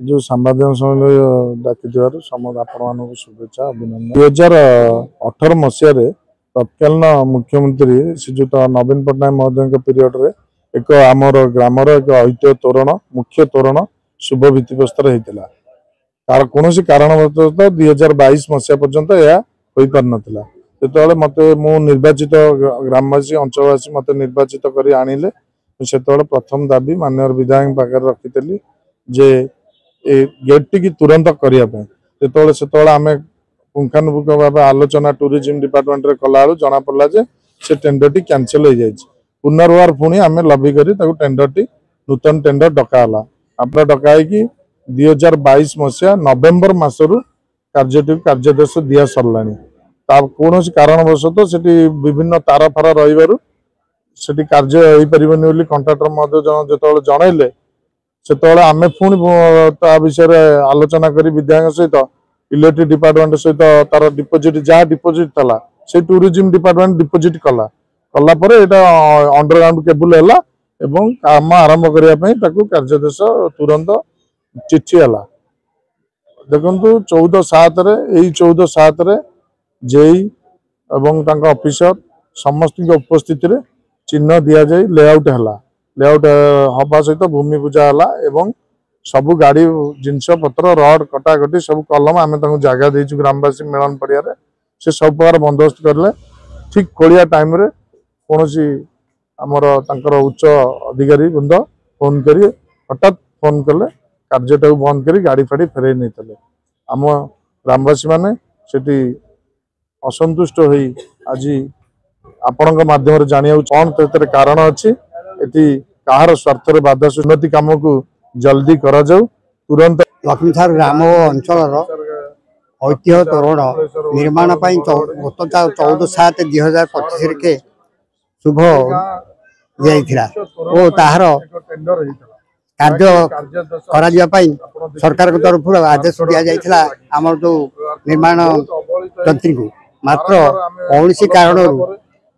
जो सांबादिक डाकी समस्त आपण शुभेच्छा अभिनंदन 2018 मसीह तत्कालीन मुख्यमंत्री श्रीजुत नवीन पट्टनायक महोदय पीरियड रे एक आमर ग्रामर एक ऐतिह्य तोरण मुख्य तोरण शुभ भित्तिप्रस्तर होता तार कौन कारणवश 2022 मसीहा पर्यंत यह हो पार नाला जो मत मु निर्वाचित ग्रामवासी अंचलवासी मत निर्वाचित कर आनिले से प्रथम दाबी माननीय विधायक पाखे रखी जे गेट टी तुरंत करने से आम पुंखानुपुंख भाव आलोचना टूरिज्म डिपार्टमेंट रे कला जना पड़ा जे से टेंडर टी कैंसिल हो जाए पुनर्वार पुणी आम लबी कर टेंडर टी नूतन टेंडर डकाला आप डकाई 2022 मसीहा नवेम्बर मसरू कार्यदेश दिया सरला कौन कारणवश से विभिन्न तार फार रही कार्य हो पारे कंट्राक्टर जो जनइले से आम पुणी विषय आलोचना कर विधायक सहित इलेक्ट्रिक डिपार्टमेंट सहित तार डिपोजिट जहाँ डिपोजिट था से टूरिज्म डिपार्टमेंट डिपोजिट कला अंडरग्राउंड केबुल है एवं काम आरंभ करने कार्यदेश तुरंत चिठी है देखु 14/7 यही 14/7 जेई एवं ऑफिसर समस्त उपस्थित चिन्ह दि जाए लेआउट है लेआउट हवा सहित भूमि पूजा है एवं सबू गाड़ी जिनस पत्र रड कटाकटी सब कलम आम जगह देचु ग्रामवासी मिलन पड़िया से सब प्रकार बंदोबस्त करें ठीक कोड़िया टाइम रे कौन आमर उच्च अधिकारी वृंद फोन कर हठात फोन कले कार्यटा बंद कर गाड़ी फाड़ी फेरई नहीं आम ग्रामवासी माने सेठी असंतुष्ट हो आज आपण माध्यम जाना कौन तो कारण अच्छी कहार स्वार्थ बाधा उन्नति कम को जल्दी करा जाऊ तुरंत लक्ष्मीसार ग्राम अंचल ऐतिह्य तोरण निर्माण 14/7/2025 के शुभ दिया और ताहार कार्य करा सरकार तरफ आदेश दि जाइए आम जो निर्माण जंत्री को मात्र कौन कारण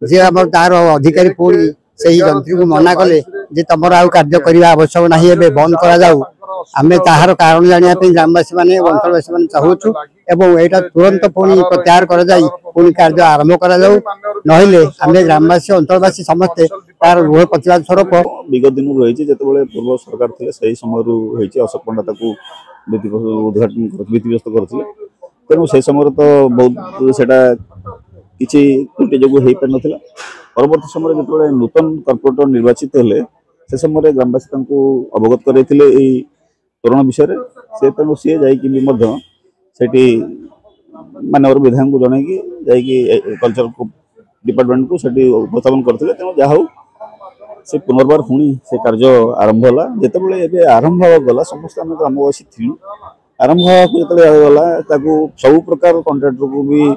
जे आम तार अधिकारी पुणी से ही जंत्री को मना कले जे तुम कार्य करने आवश्यक नहीं है बंद करा आम ताहार कारण जाना ग्रामवासी मैंने अंचलवासी मैंने चाहूँ एवं यहाँ तुरंत पुणी प्रत्याहार कर कार्य आरंभ कर आम ग्रामवासी अंचलवासी समस्ते तार ऋण प्रतिवाद स्वरूप विगत दिन रही जो पूर्व सरकार थे से समय अशोक पंडा उद्घाटन भित्तिप्रस्तर करते तेणु से समय तो बहुत सेटा किसी त्रुटि जो हो पार ना परवर्त समय जो नूतन कॉर्पोरेटर निर्वाचित हेले से समय ग्रामवासी अवगत करते तोरण विषय से तेणु सी जाकि मानवर विधायक को जनईकि कल्चर डिपार्टमेंट को उपस्थापन करते तेणु जहा हो से पुनर्बार पुणी से कार्य आरंभ है जिते आरंभ गला समस्त आम ग्रामवासी थी आरंभ जो गला सब प्रकार कंट्राक्टर को भी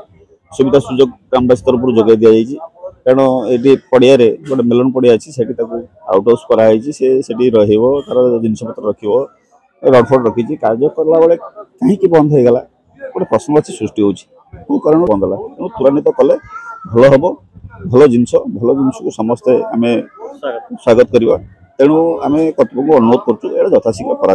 सुविधा सुजोग ग्रामवासी तरफ जोगाई दि जाएगी कारण ये पड़िया गोटे मेलन पड़िया अच्छी से आउट हाउस कराई तार जिनपतर रख रडफड रखी कार्य करला बेले कहीं बंद हो गला गोटे प्रश्नवाची सृष्टि हो कारण बंद है तेणु त्वरान्वित कले भल हम भल जिनस को समस्ते आम स्वागत करवा तेणु आम कर्तृपक्ष अनुरोध करूँ यथाशीघ्र करा।